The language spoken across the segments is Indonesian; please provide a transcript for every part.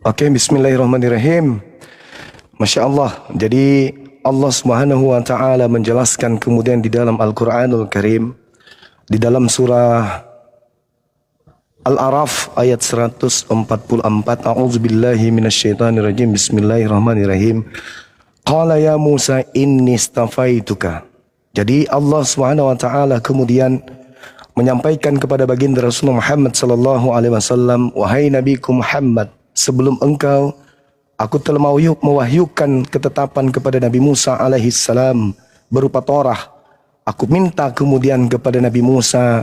Oke, bismillahirrahmanirrahim. Masya Allah. Jadi Allah Subhanahu wa Ta'ala menjelaskan kemudian di dalam Al-Quranul Karim, di dalam surah Al-A'raf ayat 144, A'udzubillahi minasyaitonirrajim, bismillahirrahmanirrahim. Qala ya Musa inni istafaituka. Jadi Allah Subhanahu wa Ta'ala kemudian menyampaikan kepada baginda Rasulullah Muhammad sallallahu alaihi wasallam, wahai Nabiku Muhammad, sebelum engkau aku telah mewahyukan ketetapan kepada Nabi Musa alaihi salam berupa Torah. Aku minta kemudian kepada Nabi Musa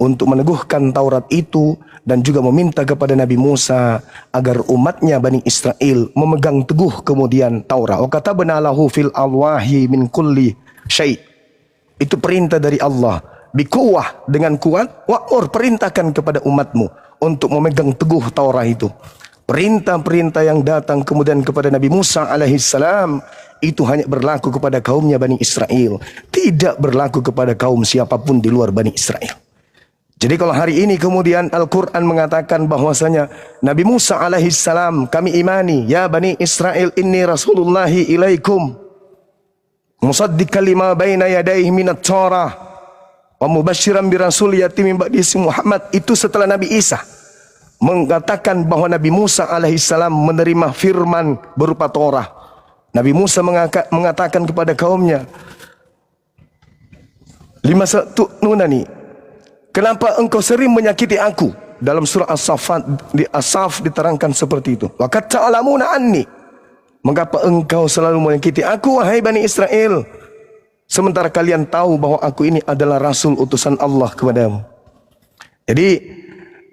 untuk meneguhkan Taurat itu dan juga meminta kepada Nabi Musa agar umatnya Bani Israel memegang teguh kemudian Taurat. Wa katabna lahu fil alwahi min kulli syai'. Itu perintah dari Allah. Bikuwah, dengan kuat, wa'ur, perintahkan kepada umatmu untuk memegang teguh Taurat itu. Perintah-perintah yang datang kemudian kepada Nabi Musa alaihissalam itu hanya berlaku kepada kaumnya Bani Israel, tidak berlaku kepada kaum siapapun di luar Bani Israel. Jadi kalau hari ini kemudian Al-Quran mengatakan bahwasanya Nabi Musa alaihissalam kami imani, ya Bani Israel inni rasulullahi ilaikum musaddiqan lima baina yadayhi minat Torah wa mubasysyiran bi rasul yati min ba'di ismihi Muhammad. Itu setelah Nabi Isa mengatakan bahwa Nabi Musa alaihissalam menerima firman berupa Torah. Nabi Musa mengatakan kepada kaumnya, lima satu'nunani, kenapa engkau sering menyakiti aku? Dalam surah As-Saff diterangkan seperti itu. Wa qad ta'lamuna anni, mengapa engkau selalu menyakiti aku wahai Bani Israel, sementara kalian tahu bahwa aku ini adalah Rasul utusan Allah kepadamu.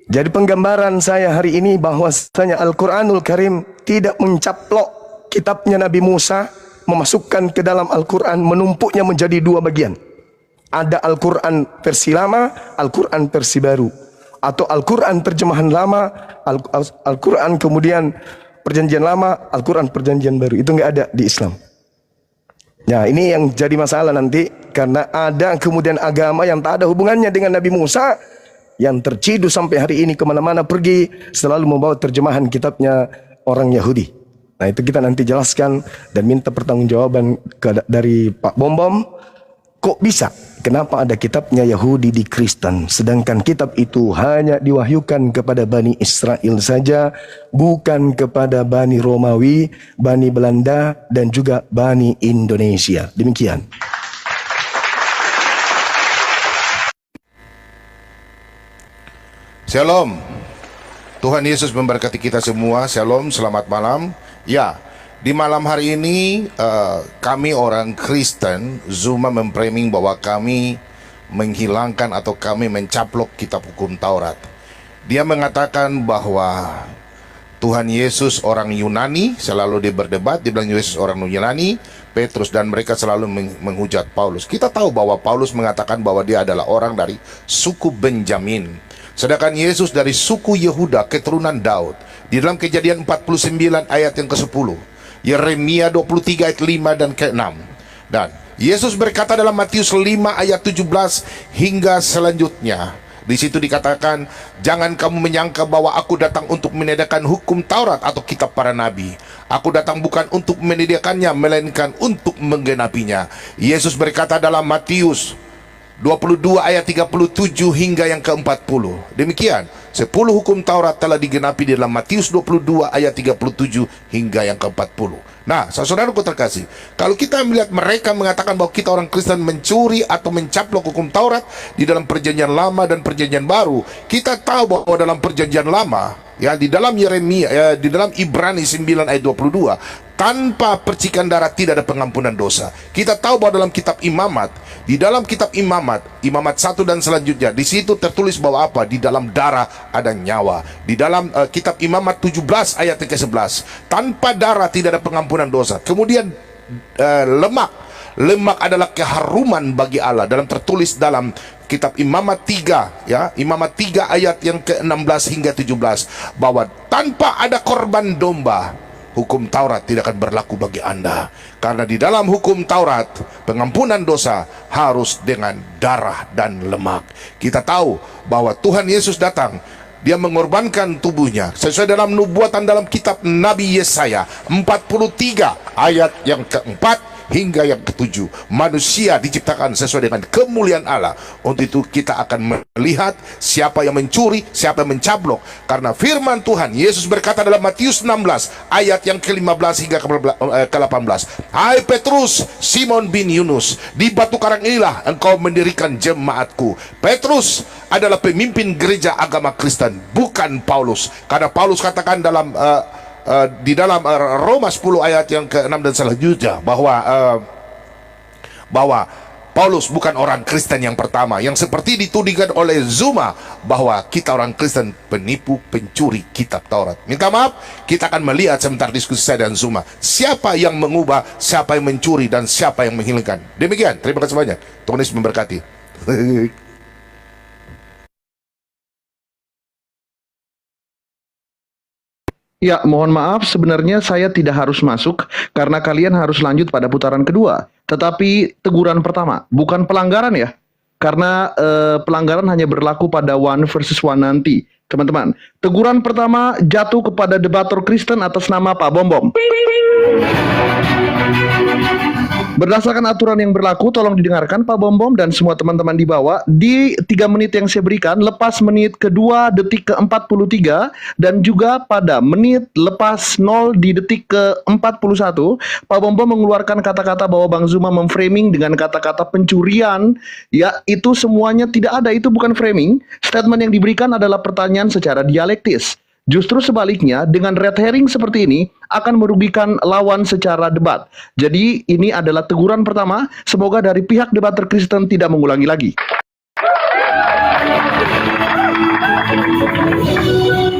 Jadi penggambaran saya hari ini bahwasanya Al-Quranul Karim tidak mencaplok kitabnya Nabi Musa, memasukkan ke dalam Al-Quran, menumpuknya menjadi dua bagian. Ada Al-Quran versi lama, Al-Quran versi baru. Atau Al-Quran terjemahan lama, Al-Quran kemudian perjanjian lama, Al-Quran perjanjian baru. Itu nggak ada di Islam. Nah, ini yang jadi masalah nanti, karena ada kemudian agama yang tak ada hubungannya dengan Nabi Musa, yang terciduk sampai hari ini kemana-mana pergi selalu membawa terjemahan kitabnya orang Yahudi. Nah, itu kita nanti jelaskan dan minta pertanggungjawaban dari Pak Bom. Kok bisa? Kenapa ada kitabnya Yahudi di Kristen, sedangkan kitab itu hanya diwahyukan kepada Bani Israel saja, bukan kepada Bani Romawi, Bani Belanda, dan juga Bani Indonesia. Demikian. Shalom. Tuhan Yesus memberkati kita semua. Shalom, selamat malam. Ya, di malam hari ini kami orang Kristen Zuma memframing bahwa kami menghilangkan atau kami mencaplok kitab hukum Taurat. Dia mengatakan bahwa Tuhan Yesus orang Yunani, selalu dia berdebat, dia bilang Yesus orang Yunani, Petrus dan mereka selalu menghujat Paulus. Kita tahu bahwa Paulus mengatakan bahwa dia adalah orang dari suku Benjamin, sedangkan Yesus dari suku Yehuda, keturunan Daud. Di dalam Kejadian 49 ayat yang ke-10, Yeremia 23 ayat 5 dan ke-6. Dan Yesus berkata dalam Matius 5 ayat 17 hingga selanjutnya. Di situ dikatakan, jangan kamu menyangka bahwa aku datang untuk menyediakan hukum Taurat atau kitab para nabi. Aku datang bukan untuk menyediakannya, melainkan untuk menggenapinya. Yesus berkata dalam Matius 22 ayat 37 hingga yang ke-40. Demikian, 10 hukum Taurat telah digenapi di dalam Matius 22 ayat 37 hingga yang ke-40. Nah, saudaraku terkasih, kalau kita melihat mereka mengatakan bahwa kita orang Kristen mencuri atau mencaplok hukum Taurat di dalam perjanjian lama dan perjanjian baru, kita tahu bahwa dalam perjanjian lama, ya, di dalam Yeremia, ya, di dalam Ibrani 9 ayat 22, tanpa percikan darah tidak ada pengampunan dosa. Kita tahu bahwa dalam kitab Imamat, di dalam kitab Imamat 1 dan selanjutnya, di situ tertulis bahwa apa? Di dalam darah ada nyawa. Di dalam kitab Imamat 17 ayat ke-11, tanpa darah tidak ada pengampunan dosa. Kemudian lemak adalah keharuman bagi Allah, dalam tertulis dalam kitab Imamat 3, ya, Imamat 3 ayat yang ke-16 hingga 17, bahwa tanpa ada korban domba, hukum Taurat tidak akan berlaku bagi Anda. Karena di dalam hukum Taurat, pengampunan dosa harus dengan darah dan lemak. Kita tahu bahwa Tuhan Yesus datang dia mengorbankan tubuhnya sesuai dalam nubuatan dalam kitab Nabi Yesaya 43 ayat yang keempat hingga yang ketujuh. Manusia diciptakan sesuai dengan kemuliaan Allah. Untuk itu kita akan melihat siapa yang mencuri, siapa yang mencablok. Karena firman Tuhan, Yesus berkata dalam Matius 16 ayat yang ke-15 hingga ke-18, hai Petrus, Simon bin Yunus, di batu karang inilah engkau mendirikan jemaatku. Petrus adalah pemimpin gereja agama Kristen, bukan Paulus. Karena Paulus katakan dalam di dalam Roma 10 ayat yang ke-6 dan selanjutnya bahwa Paulus bukan orang Kristen yang pertama yang seperti ditudingkan oleh Zuma bahwa kita orang Kristen penipu, pencuri kitab Taurat. Minta maaf, kita akan melihat sebentar diskusi saya dan Zuma siapa yang mengubah, siapa yang mencuri, dan siapa yang menghilangkan. Demikian, terima kasih banyak. Tuhan Yesus memberkati. Ya, mohon maaf, sebenarnya saya tidak harus masuk karena kalian harus lanjut pada putaran kedua. Tetapi teguran pertama, bukan pelanggaran ya. Karena pelanggaran hanya berlaku pada one versus one nanti. Teman-teman, teguran pertama jatuh kepada debator Kristen atas nama Pak Bom Bom. Berdasarkan aturan yang berlaku, tolong didengarkan Pak Bom Bom dan semua teman-teman di bawah. Di 3 menit yang saya berikan, lepas menit kedua detik ke-43 dan juga pada menit lepas 0 di detik ke-41, Pak Bom Bom mengeluarkan kata-kata bahwa Bang Zuma memframing dengan kata-kata pencurian. Ya, itu semuanya tidak ada, itu bukan framing. Statement yang diberikan adalah pertanyaan secara dialektis. Justru sebaliknya, dengan red herring seperti ini akan merugikan lawan secara debat. Jadi ini adalah teguran pertama, semoga dari pihak debater Kristen tidak mengulangi lagi.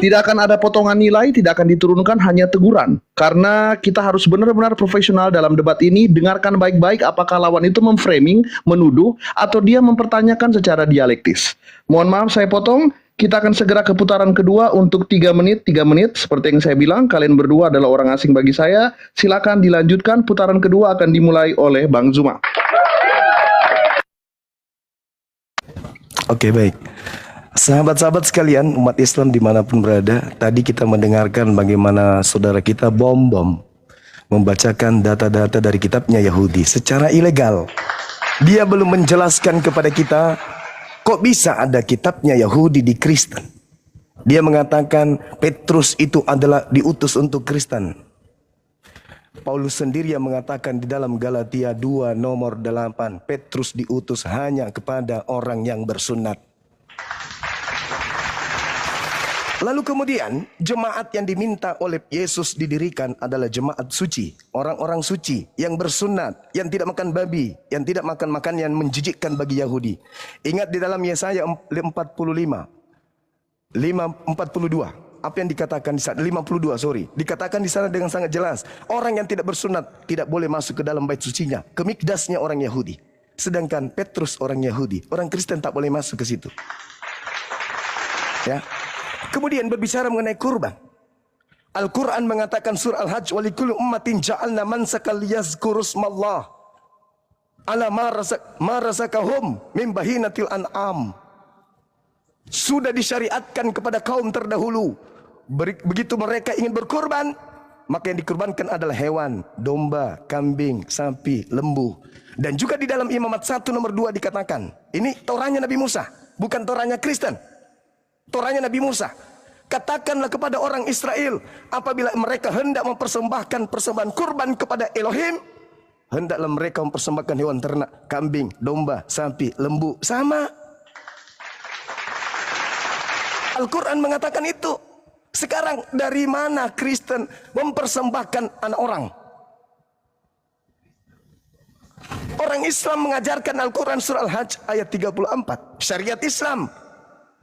Tidak akan ada potongan nilai, tidak akan diturunkan, hanya teguran. Karena kita harus benar-benar profesional dalam debat ini, dengarkan baik-baik apakah lawan itu memframing, menuduh, atau dia mempertanyakan secara dialektis. Mohon maaf saya potong. Kita akan segera ke putaran kedua untuk 3 menit. Seperti yang saya bilang, kalian berdua adalah orang asing bagi saya. Silakan dilanjutkan, putaran kedua akan dimulai oleh Bang Zuma. Oke, baik. Sahabat-sahabat sekalian, umat Islam dimanapun berada, tadi kita mendengarkan bagaimana saudara kita Bom Bom membacakan data-data dari kitabnya Yahudi secara ilegal. Dia belum menjelaskan kepada kita kok bisa ada kitabnya Yahudi di Kristen. Dia mengatakan Petrus itu adalah diutus untuk Kristen. Paulus sendiri yang mengatakan di dalam Galatia 2 nomor 8, Petrus diutus hanya kepada orang yang bersunat. Lalu kemudian jemaat yang diminta oleh Yesus didirikan adalah jemaat suci, orang-orang suci yang bersunat, yang tidak makan babi, yang tidak makan makanan yang menjijikkan bagi Yahudi. Ingat di dalam Yesaya 42, apa yang dikatakan di sana? 52, sorry. Dikatakan di sana dengan sangat jelas, orang yang tidak bersunat tidak boleh masuk ke dalam bait sucinya, ke mikdasnya orang Yahudi. Sedangkan Petrus orang Yahudi, orang Kristen tak boleh masuk ke situ. Ya. Kemudian berbicara mengenai kurban. Al-Quran mengatakan surah Al-Hajj, walikulli ummatin ja'alna mansakal yazkurusmallah ala ma razaqahum min bahinatil an'am. Sudah disyariatkan kepada kaum terdahulu. Begitu mereka ingin berkurban, maka yang dikurbankan adalah hewan, domba, kambing, sapi, lembu. Dan juga di dalam Imamat 1 nomor 2 dikatakan, ini Torahnya Nabi Musa, bukan Torahnya Kristen. Torahnya Nabi Musa. Katakanlah kepada orang Israel, apabila mereka hendak mempersembahkan persembahan kurban kepada Elohim, hendaklah mereka mempersembahkan hewan ternak, kambing, domba, sapi, lembu. Sama. Al-Quran mengatakan itu. Sekarang dari mana Kristen mempersembahkan anak orang? Orang Islam mengajarkan Al-Quran surah Al-Hajj ayat 34. Syariat Islam.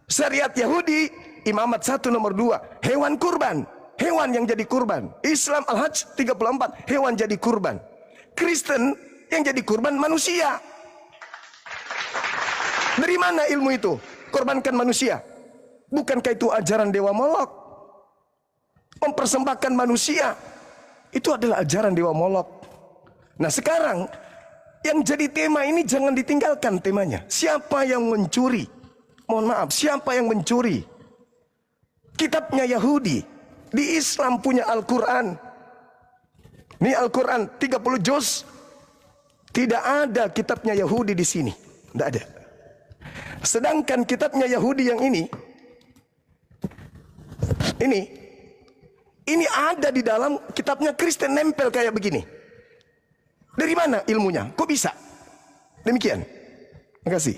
Syariat Yahudi, Imamat 1 nomor 2, hewan kurban, hewan yang jadi kurban. Islam Al-Hajj 34, hewan jadi kurban. Kristen yang jadi kurban manusia. Dari mana ilmu itu? Korbankan manusia. Bukankah itu ajaran Dewa Molok? Mempersembahkan manusia, itu adalah ajaran Dewa Molok. Nah sekarang, yang jadi tema ini jangan ditinggalkan temanya. Siapa yang mencuri? Mohon maaf, siapa yang mencuri? kitabnya Yahudi. Di Islam punya Al-Quran. Ini Al-Quran 30 juz. Tidak ada kitabnya Yahudi di sini. Tidak ada. Sedangkan kitabnya Yahudi yang ini ada di dalam kitabnya Kristen, nempel kayak begini. Dari mana ilmunya? Kok bisa? Demikian. Terima kasih.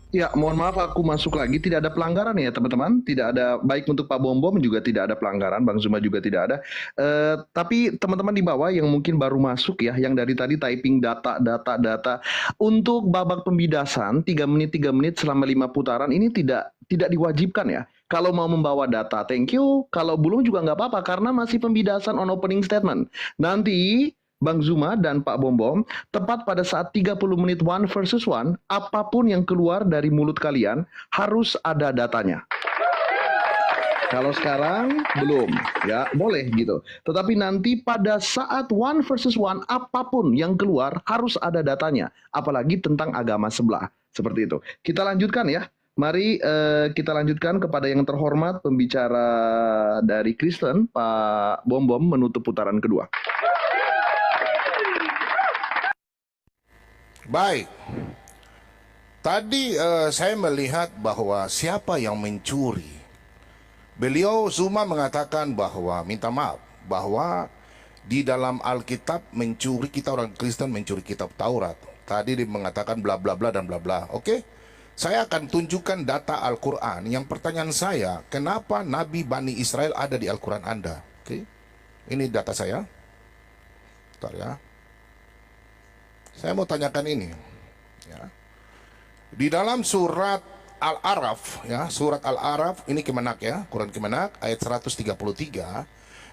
Ya, mohon maaf aku masuk lagi. Tidak ada pelanggaran ya teman-teman. Tidak ada, baik untuk Pak Bom Bom juga tidak ada pelanggaran. Bang Zuma juga tidak ada. Tapi teman-teman di bawah yang mungkin baru masuk ya, yang dari tadi typing data. Untuk babak pembidasan 3 menit selama 5 putaran ini tidak diwajibkan ya. Kalau mau membawa data, thank you. Kalau belum juga nggak apa-apa karena masih pembidasan on opening statement. Nanti Bang Zuma dan Pak Bom Bom, tepat pada saat 30 menit 1 versus 1, apapun yang keluar dari mulut kalian harus ada datanya. Kalau sekarang belum, ya boleh gitu. Tetapi nanti pada saat 1 versus 1, apapun yang keluar harus ada datanya. Apalagi tentang agama sebelah. Seperti itu. Kita lanjutkan ya. Mari kita lanjutkan kepada yang terhormat pembicara dari Kristen, Pak Bom Bom, menutup putaran kedua. Baik, tadi saya melihat bahwa siapa yang mencuri. Beliau Zuma mengatakan bahwa, minta maaf, bahwa di dalam Alkitab mencuri, kita orang Kristen mencuri kitab Taurat. Tadi dia mengatakan bla bla bla dan bla bla. Oke, saya akan tunjukkan data Al-Quran. Yang pertanyaan saya, kenapa Nabi Bani Israel ada di Al-Quran Anda? Oke, ini data saya. Bentar ya. Saya mau tanyakan ini, ya. Di dalam surat Al-Araf, ya, surat Al-Araf ini Kemenak ya, Quran Kemenak ayat 133.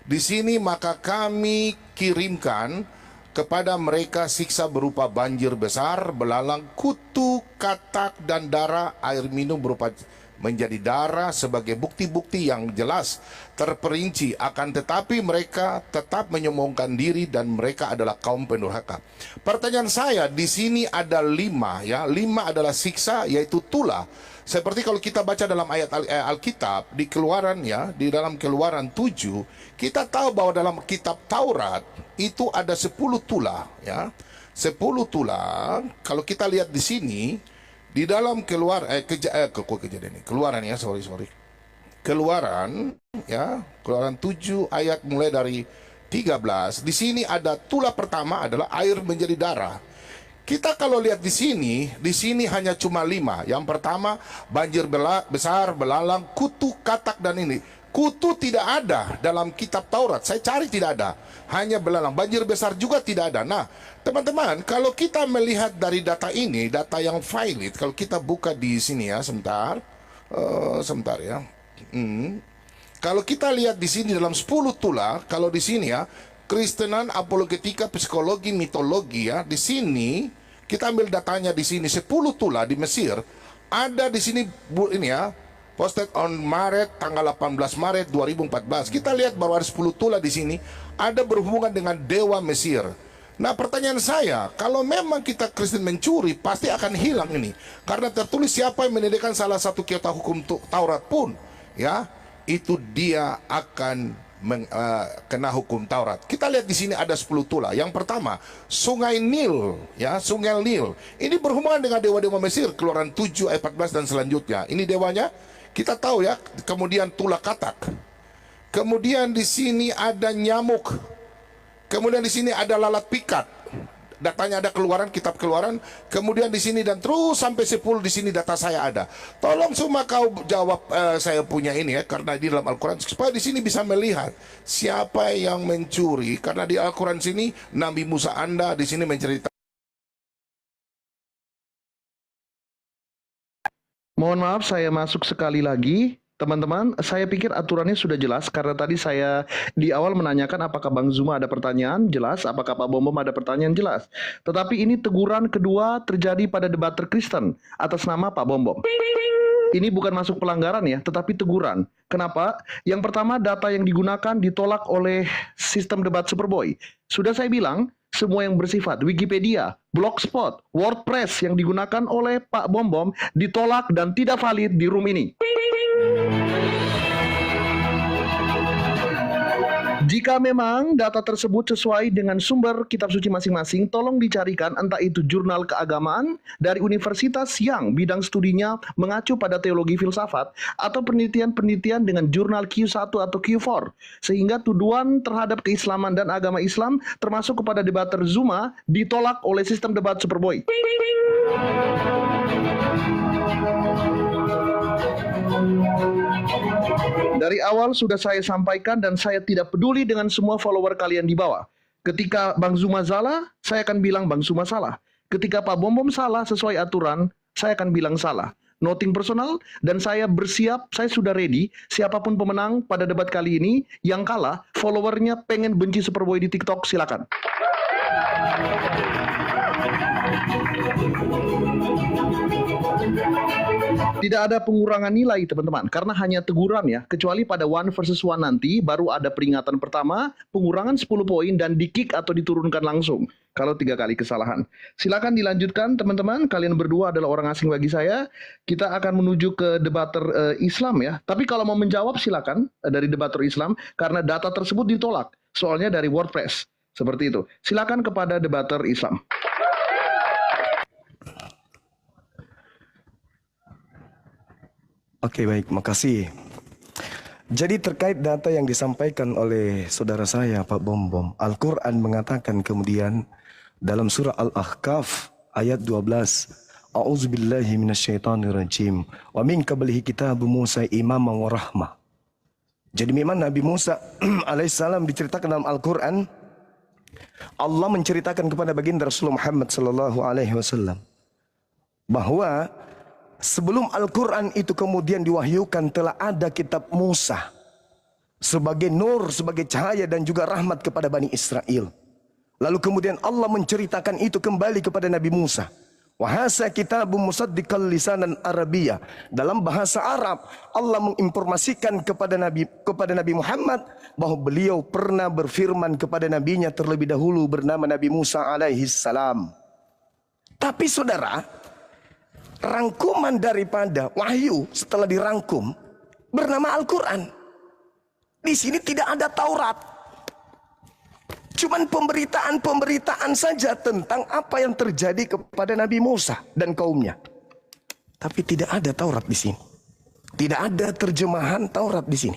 Di sini maka kami kirimkan kepada mereka siksa berupa banjir besar, belalang, kutu, katak dan darah, air minum berupa menjadi darah sebagai bukti-bukti yang jelas terperinci, akan tetapi mereka tetap menyombongkan diri dan mereka adalah kaum pendurhaka. Pertanyaan saya, di sini ada 5 ya, 5 adalah siksa, yaitu tulah. Seperti kalau kita baca dalam ayat Alkitab di Keluaran ya, di dalam Keluaran 7, kita tahu bahwa dalam kitab Taurat itu ada 10 tulah ya. 10 tulah. Kalau kita lihat di sini di dalam kejadian ini, Keluaran ya, sorry. Keluaran ya, Keluaran 7 ayat mulai dari 13. Di sini ada tulah pertama adalah air menjadi darah. Kita kalau lihat di sini hanya cuma 5. Yang pertama banjir besar, belalang, kutu, katak dan ini. Kutu tidak ada dalam kitab Taurat. Saya cari tidak ada. Hanya belalang. Banjir besar juga tidak ada. Nah, teman-teman, kalau kita melihat dari data ini, data yang valid, kalau kita buka di sini ya, sebentar ya. Kalau kita lihat di sini dalam 10 tulah, kalau di sini ya, Kristenan, apologetika, psikologi, mitologi ya, di sini kita ambil datanya di sini 10 tulah di Mesir. Ada di sini ini ya, posted on Maret, tanggal 18 Maret 2014. Kita lihat bahwa ada 10 tulah di sini ada berhubungan dengan dewa Mesir. Nah, pertanyaan saya, kalau memang kita Kristen mencuri, pasti akan hilang ini. Karena tertulis siapa yang menedikan salah satu kitab hukum Taurat pun, ya, itu dia akan kena hukum Taurat. Kita lihat di sini ada 10 tulah. Yang pertama, Sungai Nil, ya, Sungai Nil. Ini berhubungan dengan dewa-dewa Mesir, Keluaran 7 ayat 14 dan selanjutnya. Ini dewanya. Kita tahu ya, kemudian tulah katak. Kemudian di sini ada nyamuk. Kemudian di sini ada lalat pikat. Datanya ada Keluaran, kitab Keluaran. Kemudian di sini dan terus sampai 10 di sini data saya ada. Tolong semua kau jawab saya punya ini ya, karena di dalam Al-Quran supaya di sini bisa melihat siapa yang mencuri. Karena di Al-Quran sini Nabi Musa Anda di sini menceritakan. Mohon maaf saya masuk sekali lagi. Teman-teman, saya pikir aturannya sudah jelas karena tadi saya di awal menanyakan apakah Bang Zuma ada pertanyaan, jelas. Apakah Pak Bom Bom ada pertanyaan, jelas. Tetapi ini teguran kedua terjadi pada debater Kristen atas nama Pak Bom Bom. Ini bukan masuk pelanggaran ya, tetapi teguran. Kenapa? Yang pertama, data yang digunakan ditolak oleh sistem debat Superboy. Sudah saya bilang, semua yang bersifat Wikipedia, Blogspot, WordPress yang digunakan oleh Pak Bom Bom ditolak dan tidak valid di room ini. Jika memang data tersebut sesuai dengan sumber kitab suci masing-masing, tolong dicarikan entah itu jurnal keagamaan dari universitas yang bidang studinya mengacu pada teologi filsafat atau penelitian-penelitian dengan jurnal Q1 atau Q4, sehingga tuduhan terhadap keislaman dan agama Islam termasuk kepada debater Zuma ditolak oleh sistem debat Superboy. Dari awal sudah saya sampaikan dan saya tidak peduli dengan semua follower kalian di bawah. Ketika Bang Zuma salah, saya akan bilang Bang Zuma salah. Ketika Pak Bom Bom salah sesuai aturan, saya akan bilang salah. Nothing personal, dan saya bersiap, saya sudah ready. Siapapun pemenang pada debat kali ini, yang kalah, followernya pengen benci Superboy di TikTok, silakan. Tidak ada pengurangan nilai teman-teman, karena hanya teguran ya, kecuali pada 1 versus 1 nanti baru ada peringatan pertama, pengurangan 10 poin dan di-kick atau diturunkan langsung kalau 3 kali kesalahan. Silakan dilanjutkan teman-teman, kalian berdua adalah orang asing bagi saya. Kita akan menuju ke debater Islam ya, tapi kalau mau menjawab silakan dari debater Islam, karena data tersebut ditolak, soalnya dari WordPress, seperti itu. Silakan kepada debater Islam. Oke, baik, makasih. Jadi terkait data yang disampaikan oleh saudara saya Pak Bom Bom, Al-Quran mengatakan kemudian dalam surah Al-Ahqaf ayat 12, A'udzubillahi minasyaitonirrajim, wa min qablihi kitabu Musa imaman wa rahmah. Jadi memang Nabi Musa alaihissalam diceritakan dalam Al-Quran, Allah menceritakan kepada baginda Rasulullah Muhammad sallallahu alaihi wasallam bahwa sebelum Al-Quran itu kemudian diwahyukan telah ada kitab Musa sebagai nur, sebagai cahaya dan juga rahmat kepada Bani Israel. Lalu kemudian Allah menceritakan itu kembali kepada Nabi Musa. Wahasa kitabun musaddiqal lisanan Arabiyah. Dalam bahasa Arab Allah menginformasikan kepada Nabi Muhammad bahwa beliau pernah berfirman kepada nabinya terlebih dahulu bernama Nabi Musa alaihi salam. Tapi saudara, rangkuman daripada wahyu setelah dirangkum bernama Al-Quran. Di sini tidak ada Taurat. Cuman pemberitaan saja tentang apa yang terjadi kepada Nabi Musa dan kaumnya. Tapi tidak ada Taurat di sini. Tidak ada terjemahan Taurat di sini.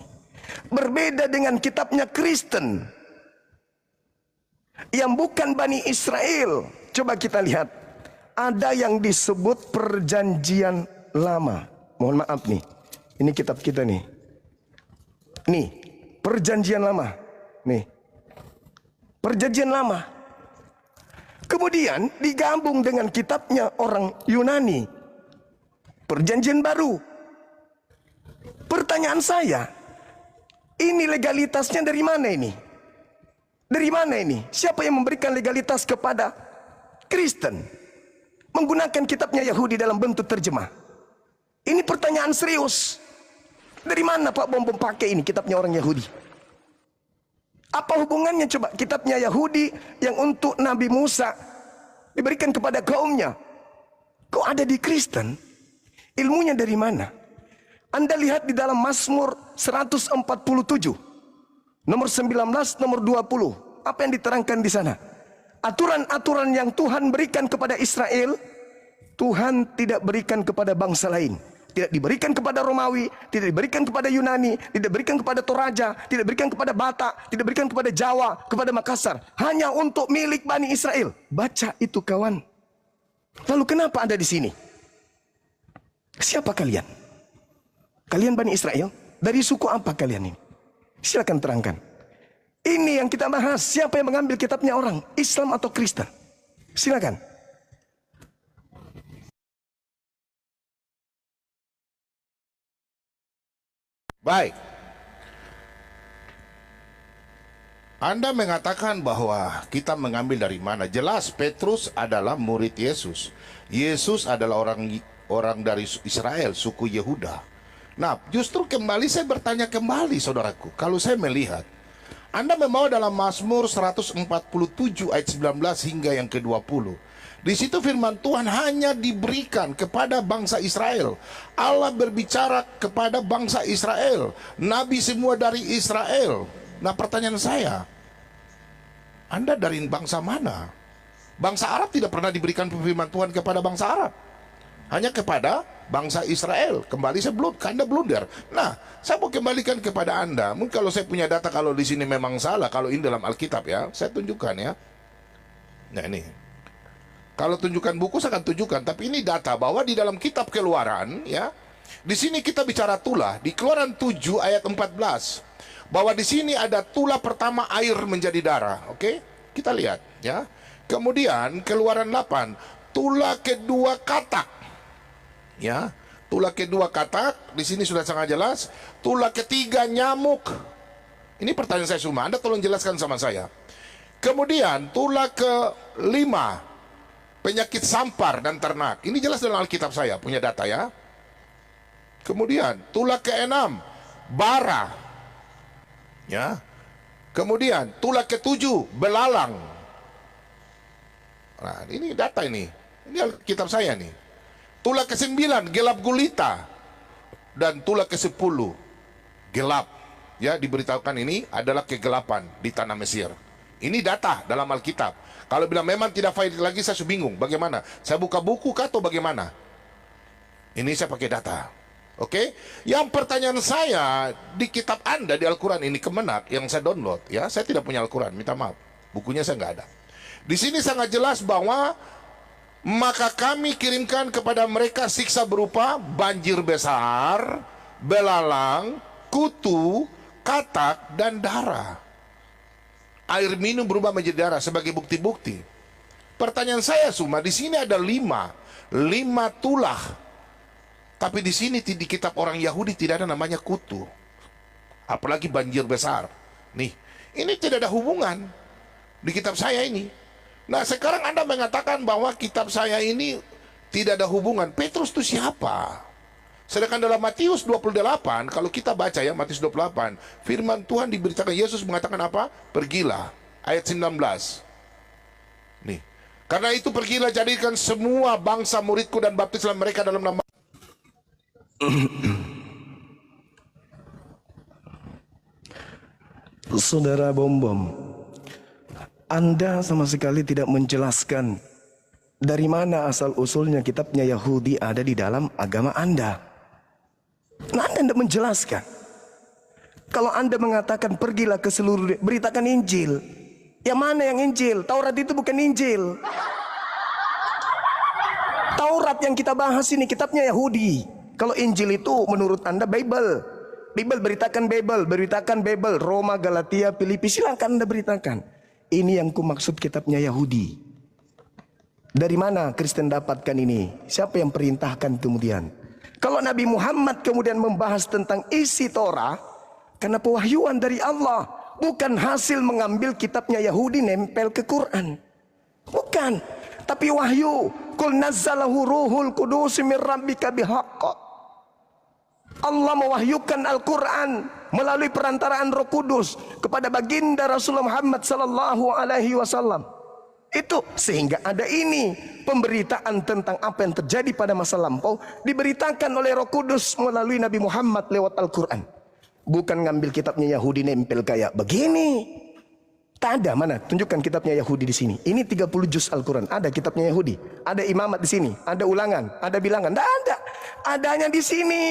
Berbeda dengan kitabnya Kristen yang bukan Bani Israel. Coba kita lihat. Ada yang disebut perjanjian lama. Mohon maaf nih. Ini kitab kita nih. Nih, perjanjian lama. Nih. Perjanjian lama. Kemudian digabung dengan kitabnya orang Yunani. Perjanjian baru. Pertanyaan saya, ini legalitasnya dari mana ini? Dari mana ini? Siapa yang memberikan legalitas kepada Kristen menggunakan kitabnya Yahudi dalam bentuk terjemah? Ini pertanyaan serius. Dari mana Pak Bom Bom pakai ini kitabnya orang Yahudi? Apa hubungannya coba kitabnya Yahudi yang untuk Nabi Musa diberikan kepada kaumnya? Kok ada di Kristen? Ilmunya dari mana? Anda lihat di dalam Mazmur 147 nomor 19, nomor 20. Apa yang diterangkan di sana? Aturan-aturan yang Tuhan berikan kepada Israel, Tuhan tidak berikan kepada bangsa lain. Tidak diberikan kepada Romawi, tidak diberikan kepada Yunani, tidak diberikan kepada Toraja, tidak diberikan kepada Batak, tidak diberikan kepada Jawa, kepada Makassar. Hanya untuk milik Bani Israel. Baca itu kawan. Lalu kenapa Anda di sini? Siapa kalian? Kalian Bani Israel? Dari suku apa kalian ini? Silakan terangkan. Ini yang kita bahas. Siapa yang mengambil kitabnya orang? Islam atau Kristen? Silakan. Baik. Anda mengatakan bahwa kita mengambil dari mana? Jelas Petrus adalah murid Yesus. Yesus adalah orang dari Israel, suku Yehuda. Nah, justru kembali saya bertanya kembali saudaraku, kalau saya melihat Anda membawa dalam Mazmur 147 ayat 19 hingga yang ke-20. Di situ firman Tuhan hanya diberikan kepada bangsa Israel. Allah berbicara kepada bangsa Israel, nabi semua dari Israel. Nah, pertanyaan saya, Anda dari bangsa mana? Bangsa Arab tidak pernah diberikan firman Tuhan kepada bangsa Arab, hanya kepada bangsa Israel. Kembali sebelum Anda blunder. Nah, saya mau kembalikan kepada Anda. Mungkin kalau saya punya data, kalau di sini memang salah, kalau ini dalam Alkitab ya, saya tunjukkan ya. Nah ini, kalau tunjukkan buku saya akan tunjukkan. Tapi ini data bahwa di dalam kitab Keluaran ya, di sini kita bicara tulah di Keluaran 7 ayat 14. Bahwa di sini ada tulah pertama air menjadi darah. Oke, kita lihat ya. Kemudian Keluaran 8, tulah kedua katak. Ya, tulah kedua katak di sini sudah sangat jelas. Tulah ketiga nyamuk. Ini pertanyaan saya semua. Anda tolong jelaskan sama saya. Kemudian tulah kelima, penyakit sampar dan ternak. Ini jelas dalam Alkitab, saya punya data ya. Kemudian tulah keenam, bara. Ya. Kemudian tulah ketujuh, belalang. Nah, ini data ini. Ini Alkitab saya nih. Tulah ke-9 gelap gulita, dan tulah ke-10 gelap. Ya, diberitahukan ini adalah kegelapan di tanah Mesir. Ini data dalam Alkitab. Kalau bilang memang tidak valid lagi, saya bingung. Bagaimana? Saya buka buku kah atau bagaimana? Ini saya pakai data. Oke? Yang pertanyaan saya, di kitab Anda di Al-Quran ini Kemenak yang saya download, ya, saya tidak punya Al-Quran, minta maaf. Bukunya saya nggak ada. Di sini sangat jelas bahwa maka kami kirimkan kepada mereka siksa berupa banjir besar, belalang, kutu, katak, dan darah. Air minum berubah menjadi darah sebagai bukti-bukti. Pertanyaan saya Suma, di sini ada lima tulah. Tapi di sini di kitab orang Yahudi tidak ada namanya kutu. Apalagi banjir besar. Nih, ini tidak ada hubungan di kitab saya ini. Nah, sekarang Anda mengatakan bahwa kitab saya ini tidak ada hubungan. Petrus itu siapa? Sedangkan dalam Matius 28, kalau kita baca ya Matius 28, firman Tuhan diberitakan, Yesus mengatakan apa? Pergilah, ayat 19. Nih, karena itu pergilah, jadikan semua bangsa muridku dan baptislah mereka dalam nama. Saudara Bom-Bom, Anda sama sekali tidak menjelaskan dari mana asal-usulnya kitabnya Yahudi ada di dalam agama Anda. Nah, Anda tidak menjelaskan. Kalau Anda mengatakan pergilah ke seluruh, beritakan Injil. Yang mana yang Injil? Taurat itu bukan Injil. Taurat yang kita bahas ini kitabnya Yahudi. Kalau Injil itu menurut Anda Bible. Bible, beritakan Bible, beritakan Bible. Roma, Galatia, Filipi, silakan Anda beritakan. Ini yang kumaksud kitabnya Yahudi. Dari mana Kristen dapatkan ini? Siapa yang perintahkan kemudian? Kalau Nabi Muhammad kemudian membahas tentang isi Torah, karena pewahyuan dari Allah, bukan hasil mengambil kitabnya Yahudi nempel ke Quran. Bukan, tapi wahyu. Qul nazzalahu ruhul qudus min rabbika bihaqq. Allah mewahyukan Al-Quran melalui perantaraan Roh Kudus kepada baginda Rasulullah Muhammad sallallahu alaihi wasallam. Itu sehingga ada ini pemberitaan tentang apa yang terjadi pada masa lampau diberitakan oleh Roh Kudus melalui Nabi Muhammad lewat Al-Quran. Bukan ngambil kitabnya Yahudi nempel kayak begini. Tak ada, mana? Tunjukkan kitabnya Yahudi di sini. Ini 30 juz Al-Quran. Ada kitabnya Yahudi. Ada imamat di sini. Ada ulangan. Ada bilangan. Tidak ada. Adanya di sini.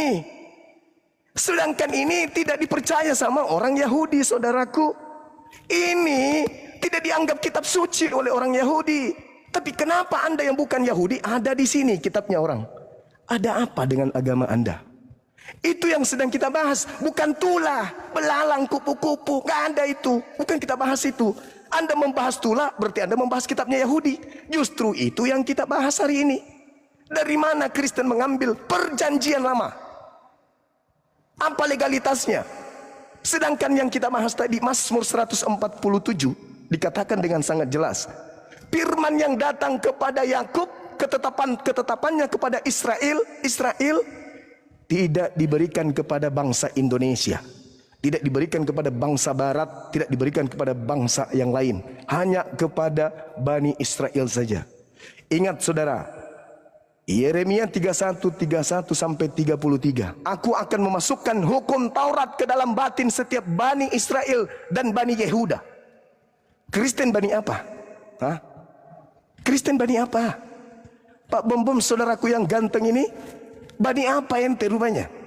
Sedangkan ini tidak dipercaya sama orang Yahudi, saudaraku. Ini tidak dianggap kitab suci oleh orang Yahudi. Tapi kenapa Anda yang bukan Yahudi ada di sini kitabnya orang? Ada apa dengan agama Anda? Itu yang sedang kita bahas. Bukan tulah, belalang, kupu-kupu. Nggak ada itu. Bukan kita bahas itu. Anda membahas tulah berarti Anda membahas kitabnya Yahudi. Justru itu yang kita bahas hari ini. Dari mana Kristen mengambil perjanjian lama? Apa legalitasnya? Sedangkan yang kita bahas tadi Mazmur 147 dikatakan dengan sangat jelas, firman yang datang kepada Yakub, ketetapannya kepada Israel tidak diberikan kepada bangsa Indonesia. Tidak diberikan kepada bangsa barat, tidak diberikan kepada bangsa yang lain. Hanya kepada Bani Israel saja. Ingat saudara, Yeremia 31 sampai 33. Aku akan memasukkan hukum Taurat ke dalam batin setiap Bani Israel dan Bani Yehuda. Kristen Bani apa? Hah? Kristen Bani apa? Pak Bom saudaraku yang ganteng ini, Bani apa ente rupanya?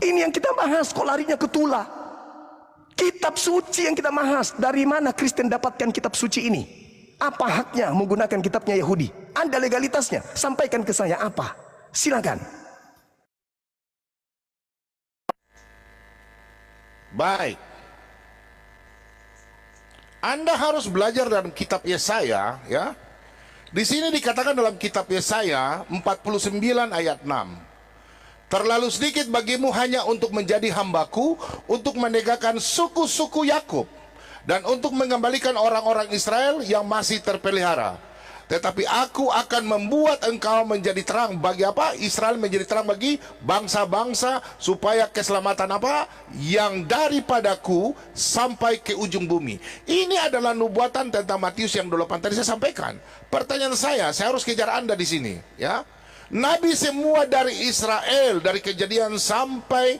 Ini yang kita bahas, kok larinya ke Tula. Kitab suci yang kita bahas. Dari mana Kristen dapatkan kitab suci ini? Apa haknya menggunakan kitabnya Yahudi? Anda legalitasnya, sampaikan ke saya apa? Silakan. Baik. Anda harus belajar dalam kitab Yesaya, ya. Di sini dikatakan dalam kitab Yesaya 49 ayat 6. Terlalu sedikit bagimu hanya untuk menjadi hambaku, untuk menegakkan suku-suku Yakub, dan untuk mengembalikan orang-orang Israel yang masih terpelihara. Tetapi aku akan membuat engkau menjadi terang bagi apa? Israel menjadi terang bagi bangsa-bangsa, supaya keselamatan apa? Yang daripadaku sampai ke ujung bumi. Ini adalah nubuatan tentang Matius yang 28 tadi saya sampaikan. Pertanyaan saya harus kejar Anda di sini, ya. Nabi semua dari Israel, dari Kejadian sampai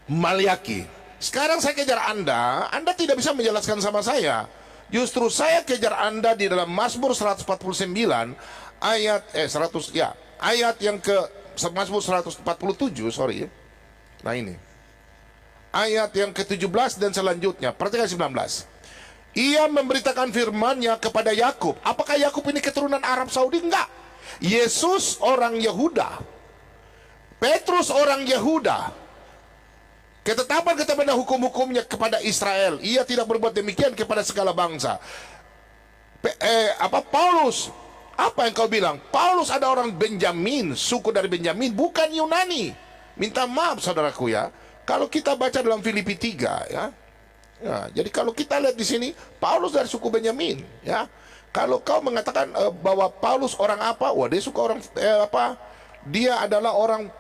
Maliaki. Sekarang saya kejar Anda tidak bisa menjelaskan sama saya. Justru saya kejar Anda di dalam Mazmur 149 ayat ayat yang ke Mazmur 147, sorry. Nah ini. Ayat yang ke-17 dan selanjutnya, perhatikan 19. Ia memberitakan firman-Nya kepada Yakub. Apakah Yakub ini keturunan Arab Saudi? Enggak. Yesus orang Yehuda, Petrus orang Yehuda. Ketetapan hukum-hukumnya kepada Israel. Ia tidak berbuat demikian kepada segala bangsa. Paulus, apa yang kau bilang? Paulus ada orang Benjamin, suku dari Benjamin, bukan Yunani. Minta maaf saudaraku ya. Kalau kita baca dalam Filipi 3 ya. Jadi kalau kita lihat di sini, Paulus dari suku Benjamin ya. Kalau kau mengatakan bahwa Paulus orang apa? Wah, dia suka orang dia adalah orang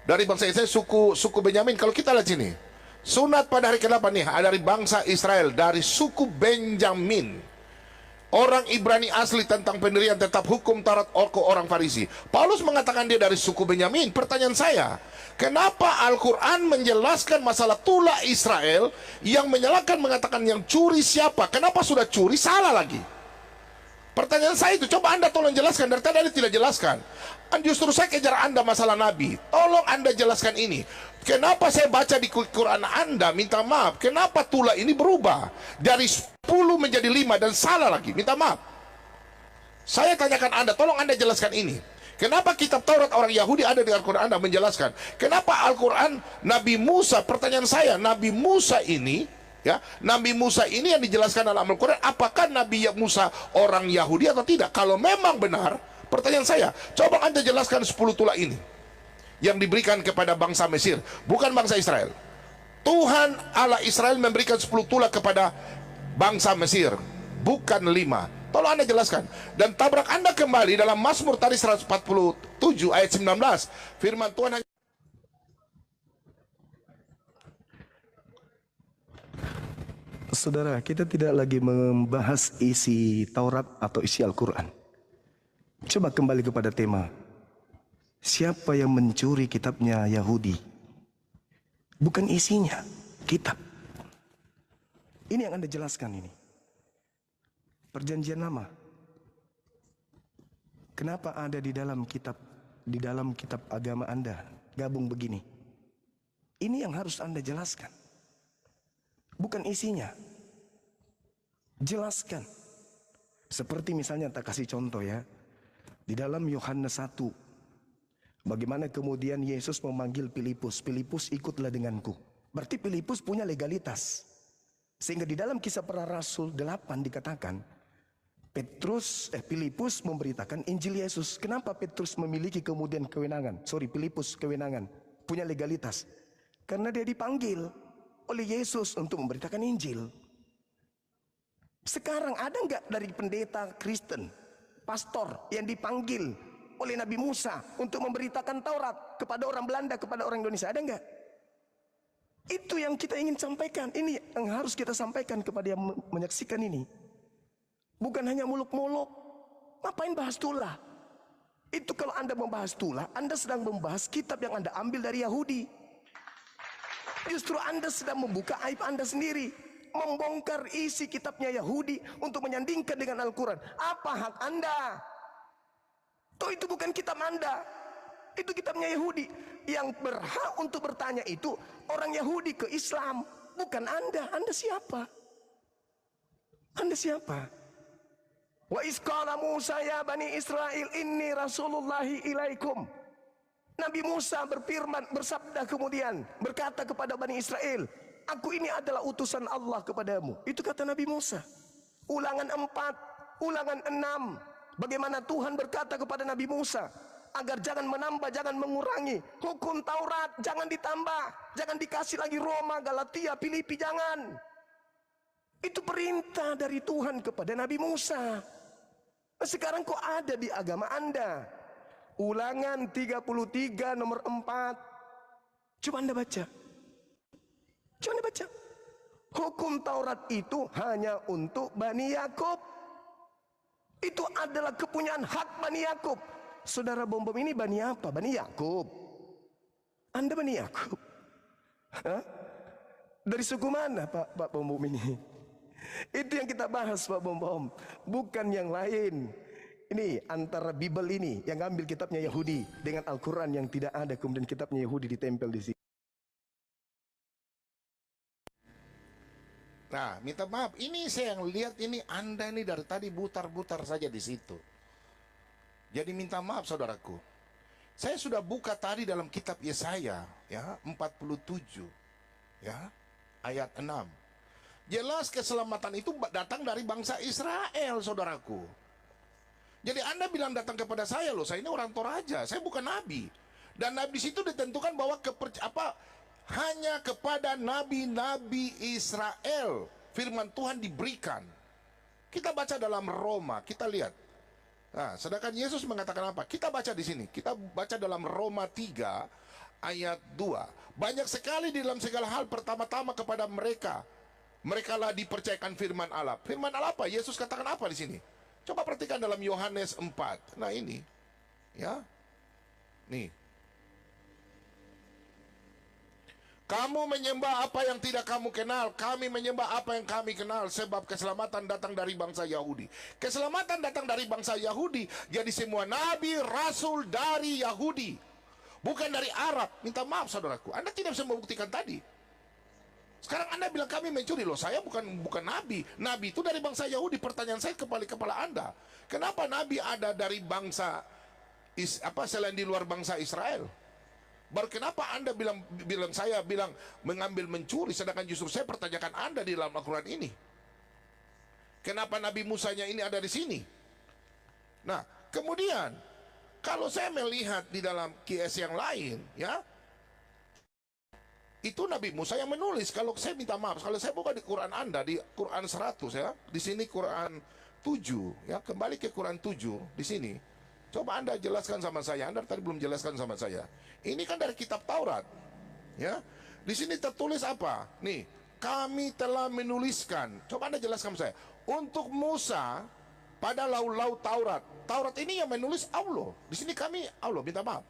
dari bangsa Israel, suku Benyamin. Kalau kita lihat sini, sunat pada hari ke-8 nih dari bangsa Israel, dari suku Benjamin. Orang Ibrani asli, tentang pendirian tetap hukum Taurat orang Farisi. Paulus mengatakan dia dari suku Benyamin. Pertanyaan saya, kenapa Al-Quran menjelaskan masalah Tula Israel, yang menyalahkan mengatakan yang curi siapa? Kenapa sudah curi salah lagi? Pertanyaan saya itu, coba Anda tolong jelaskan. Dari tadi Anda tidak jelaskan. Justru saya kejar Anda masalah Nabi. Tolong Anda jelaskan ini. Kenapa saya baca di Quran Anda, minta maaf, kenapa Tula ini berubah dari 10 menjadi 5 dan salah lagi? Minta maaf. Saya tanyakan Anda, tolong Anda jelaskan ini. Kenapa kitab Taurat orang Yahudi ada di Al-Quran? Anda menjelaskan. Kenapa Al-Quran Nabi Musa? Pertanyaan saya, Nabi Musa ini, ya, Nabi Musa ini yang dijelaskan dalam Al-Quran, apakah Nabi Musa orang Yahudi atau tidak? Kalau memang benar, pertanyaan saya, coba Anda jelaskan 10 tula ini yang diberikan kepada bangsa Mesir, bukan bangsa Israel. Tuhan Allah Israel memberikan 10 tula kepada bangsa Mesir, bukan 5. Tolong Anda jelaskan. Dan tabrak Anda kembali dalam Mazmur tadi 147 ayat 19. Firman Tuhan hanya... Saudara, kita tidak lagi membahas isi Taurat atau isi Al-Quran. Coba kembali kepada tema. Siapa yang mencuri kitabnya Yahudi? Bukan isinya, kitab. Ini yang Anda jelaskan ini. Perjanjian Lama. Kenapa ada di dalam kitab agama Anda gabung begini? Ini yang harus Anda jelaskan. Bukan isinya. Jelaskan. Seperti misalnya, tak kasih contoh ya. Di dalam Yohanes 1. Bagaimana kemudian Yesus memanggil Filipus. Filipus, ikutlah denganku. Berarti Filipus punya legalitas. Sehingga di dalam Kisah Para Rasul 8 dikatakan, Filipus memberitakan Injil Yesus. Kenapa Petrus memiliki kemudian kewenangan? Filipus kewenangan. Punya legalitas. Karena dia dipanggil oleh Yesus untuk memberitakan Injil. Sekarang ada nggak dari pendeta Kristen, pastor yang dipanggil oleh Nabi Musa untuk memberitakan Taurat kepada orang Belanda, kepada orang Indonesia? Ada nggak? Itu yang kita ingin sampaikan. Ini yang harus kita sampaikan kepada yang menyaksikan ini. Bukan hanya muluk-muluk. Ngapain bahas tulah? Itu kalau Anda membahas tulah, Anda sedang membahas kitab yang Anda ambil dari Yahudi. Justru Anda sedang membuka aib Anda sendiri, membongkar isi kitabnya Yahudi untuk menyandingkan dengan Al-Quran. Apa hak Anda? Toh itu bukan kitab Anda, itu kitabnya Yahudi. Yang berhak untuk bertanya itu orang Yahudi ke Islam, bukan Anda. Anda siapa? Anda siapa? Wa isqala Musa ya Bani Israel inni rasulullahi ilaikum. Nabi Musa berfirman, bersabda kemudian, berkata kepada Bani Israel, aku ini adalah utusan Allah kepadamu. Itu kata Nabi Musa. Ulangan 4, ulangan 6. Bagaimana Tuhan berkata kepada Nabi Musa, agar jangan menambah, jangan mengurangi. Hukum Taurat jangan ditambah, jangan dikasih lagi Roma, Galatia, Filipi, jangan. Itu perintah dari Tuhan kepada Nabi Musa. Nah, sekarang kok ada di agama Anda? Ulangan 33 nomor 4. Coba Anda baca. Coba Anda baca. Hukum Taurat itu hanya untuk Bani Yakub. Itu adalah kepunyaan hak Bani Yakub. Saudara Bom-Bom ini Bani apa? Bani Yakub. Anda Bani Yakub. Hah? Dari suku mana Pak Bom-Bom ini? Itu yang kita bahas Pak Bom-Bom, bukan yang lain. Ini antara Bible ini yang ambil kitabnya Yahudi dengan Al-Quran yang tidak ada, kemudian kitabnya Yahudi ditempel di sini. Nah, minta maaf, ini saya yang lihat ini Anda ini dari tadi butar-butar saja di situ. Jadi minta maaf saudaraku. Saya sudah buka tadi dalam kitab Yesaya ya 47 ya ayat 6. Jelas keselamatan itu datang dari bangsa Israel, saudaraku. Jadi Anda bilang datang kepada saya, loh, saya ini orang Toraja, saya bukan nabi. Dan nabi situ ditentukan bahwa hanya kepada nabi-nabi Israel firman Tuhan diberikan. Kita baca dalam Roma, kita lihat. Nah, sedangkan Yesus mengatakan apa? Kita baca di sini. Kita baca dalam Roma 3 ayat 2. Banyak sekali di dalam segala hal pertama-tama kepada mereka. Mereka lah dipercayakan firman Allah. Firman Allah apa? Yesus katakan apa di sini? Coba perhatikan dalam Yohanes 4. Nah ini, ya, nih. Kamu menyembah apa yang tidak kamu kenal, kami menyembah apa yang kami kenal, sebab keselamatan datang dari bangsa Yahudi. Keselamatan datang dari bangsa Yahudi, jadi semua nabi, rasul dari Yahudi, bukan dari Arab. Minta maaf saudaraku, Anda tidak bisa membuktikan tadi. Sekarang Anda bilang kami mencuri, loh, saya bukan nabi. Nabi itu dari bangsa Yahudi. Pertanyaan saya kepala Anda, kenapa nabi ada dari bangsa selain di luar bangsa Israel? Baru kenapa Anda bilang saya bilang mengambil mencuri, sedangkan justru saya pertanyakan Anda di dalam Al-Quran ini. Kenapa Nabi Musanya ini ada di sini? Nah, kemudian kalau saya melihat di dalam QS yang lain, ya, itu Nabi Musa yang menulis. Kalau saya minta maaf, kalau saya buka di Quran Anda, di Quran 100 ya, di sini Quran 7 ya, kembali ke Quran 7 di sini. Coba Anda jelaskan sama saya. Anda tadi belum jelaskan sama saya. Ini kan dari kitab Taurat. Ya. Di sini tertulis apa? Nih, kami telah menuliskan. Coba Anda jelaskan sama saya. Untuk Musa pada laut-laut Taurat. Taurat ini yang menulis Allah. Di sini kami Allah, minta maaf.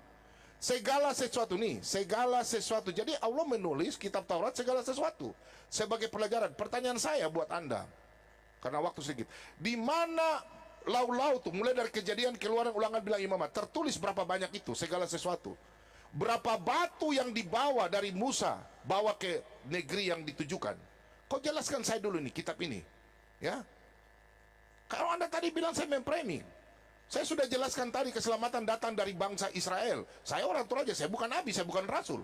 Segala sesuatu nih, segala sesuatu. Jadi Allah menulis kitab Taurat segala sesuatu sebagai pelajaran. Pertanyaan saya buat Anda, karena waktu sedikit, di mana laut-laut tuh, mulai dari Kejadian, Keluaran, Ulangan, Bilang, Imamat, tertulis berapa banyak itu segala sesuatu? Berapa batu yang dibawa dari Musa bawa ke negeri yang ditujukan? Kau jelaskan saya dulu nih kitab ini, ya. Kalau Anda tadi bilang saya memframing, saya sudah jelaskan tadi keselamatan datang dari bangsa Israel. Saya orang Toraja, saya bukan nabi, saya bukan rasul.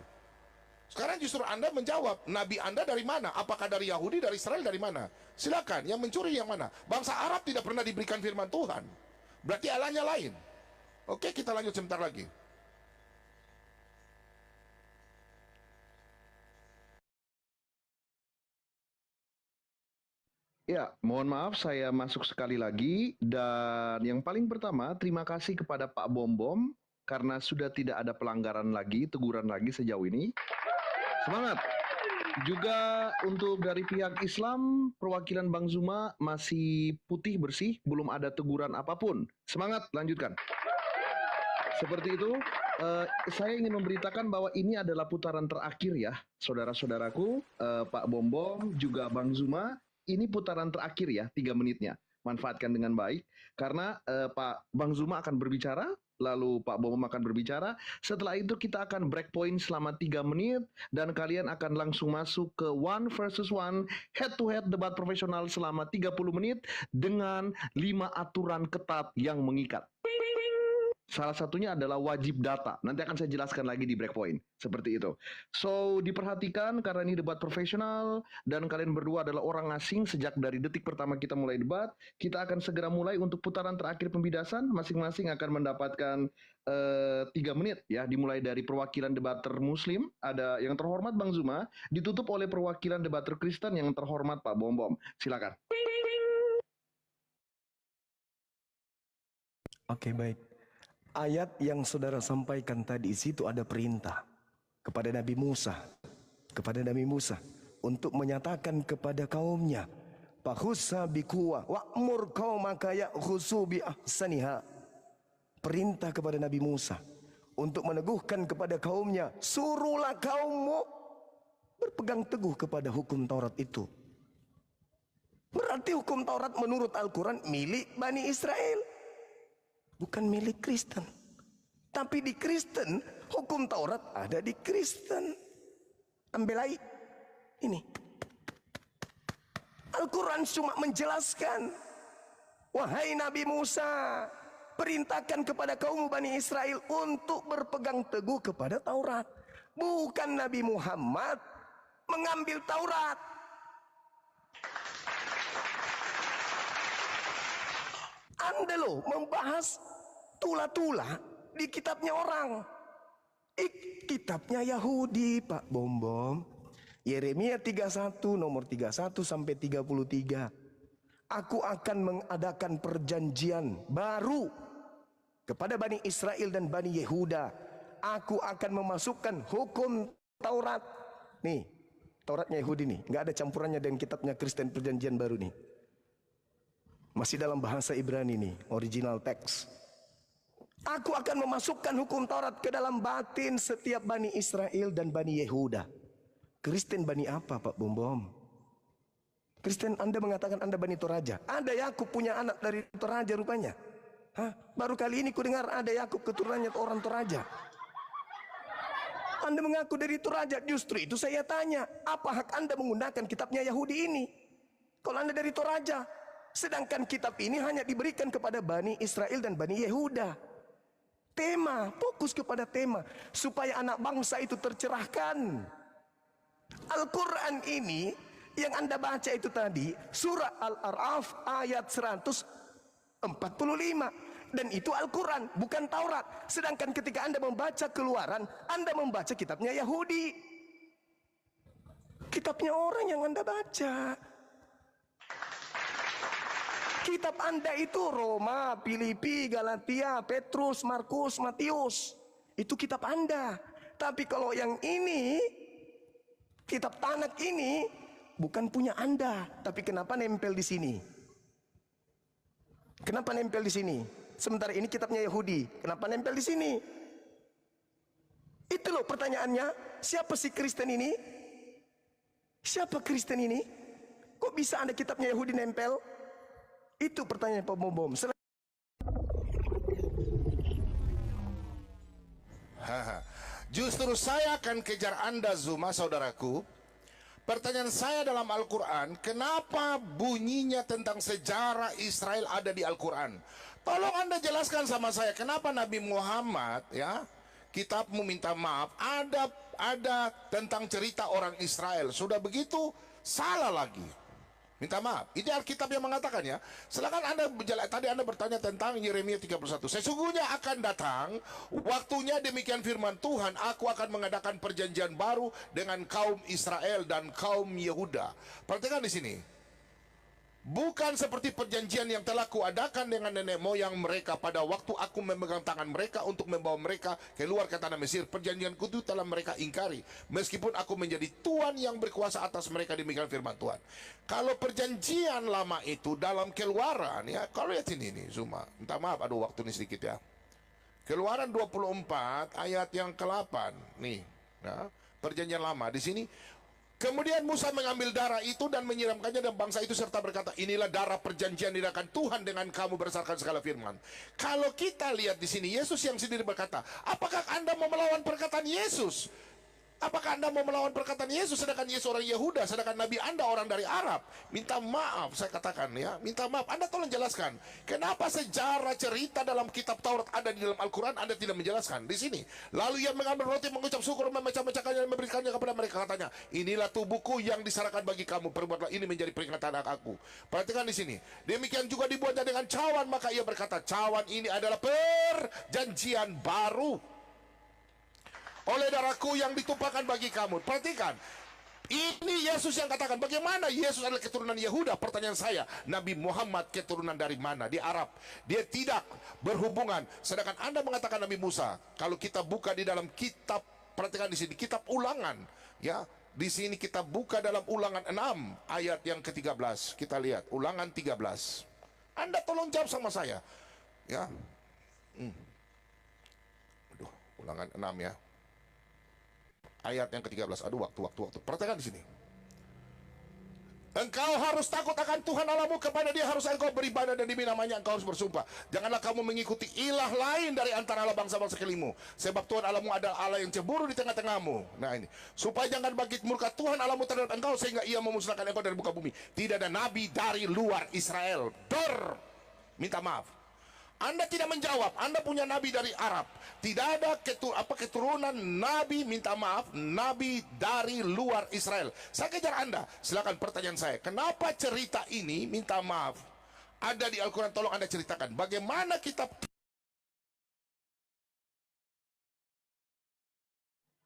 Sekarang justru Anda menjawab, nabi Anda dari mana? Apakah dari Yahudi, dari Israel, dari mana? Silakan, yang mencuri yang mana? Bangsa Arab tidak pernah diberikan firman Tuhan. Berarti Allahnya lain. Oke, kita lanjut sebentar lagi. Ya, mohon maaf saya masuk sekali lagi. Dan yang paling pertama, terima kasih kepada Pak Bom-Bom karena sudah tidak ada pelanggaran lagi, teguran lagi sejauh ini. Semangat! Juga untuk dari pihak Islam, perwakilan Bang Zuma masih putih bersih, belum ada teguran apapun. Semangat, lanjutkan. Seperti itu, saya ingin memberitakan bahwa ini adalah putaran terakhir ya, saudara-saudaraku, Pak Bom Bom, juga Bang Zuma. Ini putaran terakhir ya, 3 menitnya. Manfaatkan dengan baik, karena Pak Bang Zuma akan berbicara, lalu Pak Bom Bom akan berbicara. Setelah itu kita akan break point selama 3 menit, dan kalian akan langsung masuk ke 1 versus 1 head-to-head debat profesional selama 30 menit dengan 5 aturan ketat yang mengikat. Salah satunya adalah wajib data. Nanti akan saya jelaskan lagi di breakpoint. Seperti itu. So, diperhatikan karena ini debat profesional dan kalian berdua adalah orang asing sejak dari detik pertama kita mulai debat. Kita akan segera mulai untuk putaran terakhir pembidasan. Masing-masing akan mendapatkan 3 menit ya. Dimulai dari perwakilan debater Muslim, ada yang terhormat Bang Zuma, ditutup oleh perwakilan debater Kristen yang terhormat Pak Bom Bom. Silakan. Oke, baik. Ayat yang saudara sampaikan tadi, di situ ada perintah kepada Nabi Musa untuk menyatakan kepada kaumnya, "Fakhusha biquwwah wa'mur qaumaka ya'khusu bi ahsaniha." Perintah kepada Nabi Musa untuk meneguhkan kepada kaumnya, suruhlah kaummu berpegang teguh kepada hukum Taurat itu. Berarti hukum Taurat menurut Al-Quran milik Bani Israel, bukan milik Kristen. Tapi di Kristen, hukum Taurat ada di Kristen. Ambil ini. Al-Quran cuma menjelaskan, wahai Nabi Musa, perintahkan kepada kaum Bani Israel untuk berpegang teguh kepada Taurat. Bukan Nabi Muhammad mengambil Taurat. Anda loh membahas tula-tula di kitabnya orang. Kitabnya Yahudi, Pak Bom Bom. Yeremia 31 nomor 31 sampai 33. Aku akan mengadakan perjanjian baru kepada Bani Israel dan Bani Yehuda. Aku akan memasukkan hukum Taurat. Nih, Tauratnya Yahudi nih, nggak ada campurannya dengan kitabnya Kristen perjanjian baru nih. Masih dalam bahasa Ibrani nih, original text. Aku akan memasukkan hukum Taurat ke dalam batin setiap Bani Israel dan Bani Yehuda. Kristen Bani apa, Pak Bom Bom? Kristen Anda mengatakan Anda Bani Toraja. Ada Yakub punya anak dari Toraja rupanya. Hah? Baru kali ini ku dengar ada Yakub keturunannya orang Toraja. Anda mengaku dari Toraja. Justru itu saya tanya, apa hak Anda menggunakan kitabnya Yahudi ini? Kalau Anda dari Toraja, sedangkan kitab ini hanya diberikan kepada Bani Israel dan Bani Yehuda. Tema, fokus kepada tema, supaya anak bangsa itu tercerahkan. Al-Quran ini yang Anda baca itu tadi, surah Al-A'raf ayat 145. Dan itu Al-Quran, bukan Taurat. Sedangkan ketika Anda membaca Keluaran, Anda membaca kitabnya Yahudi. Kitabnya orang yang Anda baca. Kitab Anda itu Roma, Filipi, Galatia, Petrus, Markus, Matius. Itu kitab Anda. Tapi kalau yang ini, kitab Tanak ini bukan punya Anda. Tapi kenapa nempel di sini? Kenapa nempel di sini? Sementara ini kitabnya Yahudi. Kenapa nempel di sini? Itu loh pertanyaannya. Siapa si Kristen ini? Siapa Kristen ini? Kok bisa ada kitabnya Yahudi nempel? Itu pertanyaan Pak Bom Bom. Justru saya akan kejar Anda Zuma, saudaraku. Pertanyaan saya dalam Al-Quran, kenapa bunyinya tentang sejarah Israel ada di Al-Quran? Tolong Anda jelaskan sama saya, kenapa Nabi Muhammad, ya, kitabmu minta maaf, ada tentang cerita orang Israel. Sudah begitu, salah lagi. Minta maaf. Ini Alkitab yang mengatakan ya. Silakan Anda tadi Anda bertanya tentang Yeremia 31. Sesungguhnya akan datang waktunya, demikian firman Tuhan, aku akan mengadakan perjanjian baru dengan kaum Israel dan kaum Yehuda. Perhatikan di sini. Bukan seperti perjanjian yang telah kuadakan dengan nenek moyang mereka pada waktu aku memegang tangan mereka untuk membawa mereka keluar ke tanah Mesir. Perjanjianku itu telah mereka ingkari, meskipun aku menjadi Tuhan yang berkuasa atas mereka, demikian firman Tuhan. Kalau perjanjian lama itu dalam Keluaran, ya, kalau lihat sini nih, Zuma, minta maaf, aduh waktu ini sedikit ya. Keluaran 24 ayat yang ke-8 nih, ya, perjanjian lama di sini. Kemudian Musa mengambil darah itu dan menyiramkannya dan bangsa itu serta berkata, inilah darah perjanjian diadakan Tuhan dengan kamu berdasarkan segala firman. Kalau kita lihat di sini, Yesus yang sendiri berkata, apakah Anda mau melawan perkataan Yesus? Apakah Anda mau melawan perkataan Yesus, sedangkan Yesus orang Yehuda, sedangkan Nabi Anda orang dari Arab? Minta maaf, saya katakan ya, minta maaf. Anda tolong jelaskan, kenapa sejarah cerita dalam kitab Taurat ada di dalam Al-Quran, Anda tidak menjelaskan di sini. Lalu ia mengambil roti, mengucap syukur, memecah-mecahkannya dan memberikannya kepada mereka. Katanya, inilah tubuhku yang diserahkan bagi kamu, perbuatlah ini menjadi peringatan aku. Perhatikan di sini. Demikian juga dibuatnya dengan cawan, maka ia berkata, cawan ini adalah perjanjian baru oleh darahku yang ditumpahkan bagi kamu. Perhatikan, ini Yesus yang katakan. Bagaimana Yesus adalah keturunan Yehuda? Pertanyaan saya, Nabi Muhammad keturunan dari mana? Di Arab. Dia tidak berhubungan. Sedangkan Anda mengatakan Nabi Musa. Kalau kita buka di dalam kitab, perhatikan di sini, kitab Ulangan, ya. Di sini kita buka dalam Ulangan 6 ayat yang ke-13. Kita lihat Ulangan 13. Anda tolong jawab sama saya, ya. Aduh, Ulangan 6 ya. Ayat yang ke-13. Aduh, waktu. Perhatikan di sini. Engkau harus takut akan Tuhan Allahmu, kepada Dia harus engkau beribadah, dan demi namanya engkau harus bersumpah. Janganlah kamu mengikuti ilah lain dari antara Allah bangsa-bangsa sekelimu, sebab Tuhan Allahmu adalah Allah yang cemburu di tengah-tengahmu. Nah ini, supaya jangan bangkit murka Tuhan Allahmu terhadap engkau, sehingga ia memusnahkan engkau dari muka bumi. Tidak ada nabi dari luar Israel. Minta maaf, Anda tidak menjawab. Anda punya nabi dari Arab. Tidak ada keturunan nabi, minta maaf, nabi dari luar Israel. Saya kejar Anda. Silakan pertanyaan saya. Kenapa cerita ini, minta maaf, ada di Al-Quran? Tolong Anda ceritakan. Bagaimana kitab...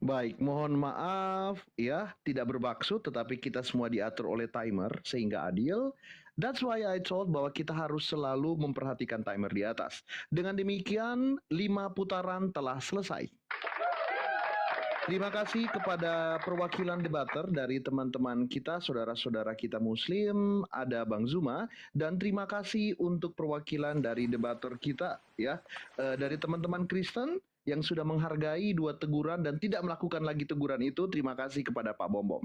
Baik, mohon maaf ya, tidak bermaksud, tetapi kita semua diatur oleh timer sehingga adil. That's why I told bahwa kita harus selalu memperhatikan timer di atas. Dengan demikian, 5 putaran telah selesai. Terima kasih kepada perwakilan debater dari teman-teman kita, saudara-saudara kita Muslim, ada Bang Zuma, dan terima kasih untuk perwakilan dari debater kita, ya, dari teman-teman Kristen yang sudah menghargai 2 teguran dan tidak melakukan lagi teguran itu. Terima kasih kepada Pak Bom.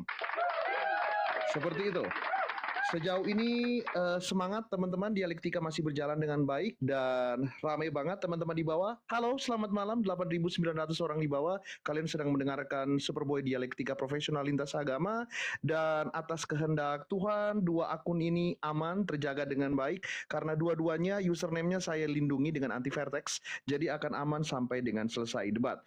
Seperti itu. Sejauh ini semangat teman-teman, dialektika masih berjalan dengan baik dan ramai banget teman-teman di bawah. Halo, selamat malam 8.900 orang di bawah. Kalian sedang mendengarkan Superboy Dialektika Profesional Lintas Agama, dan atas kehendak Tuhan 2 akun ini aman, terjaga dengan baik karena dua-duanya username-nya saya lindungi dengan anti-vertex, jadi akan aman sampai dengan selesai debat.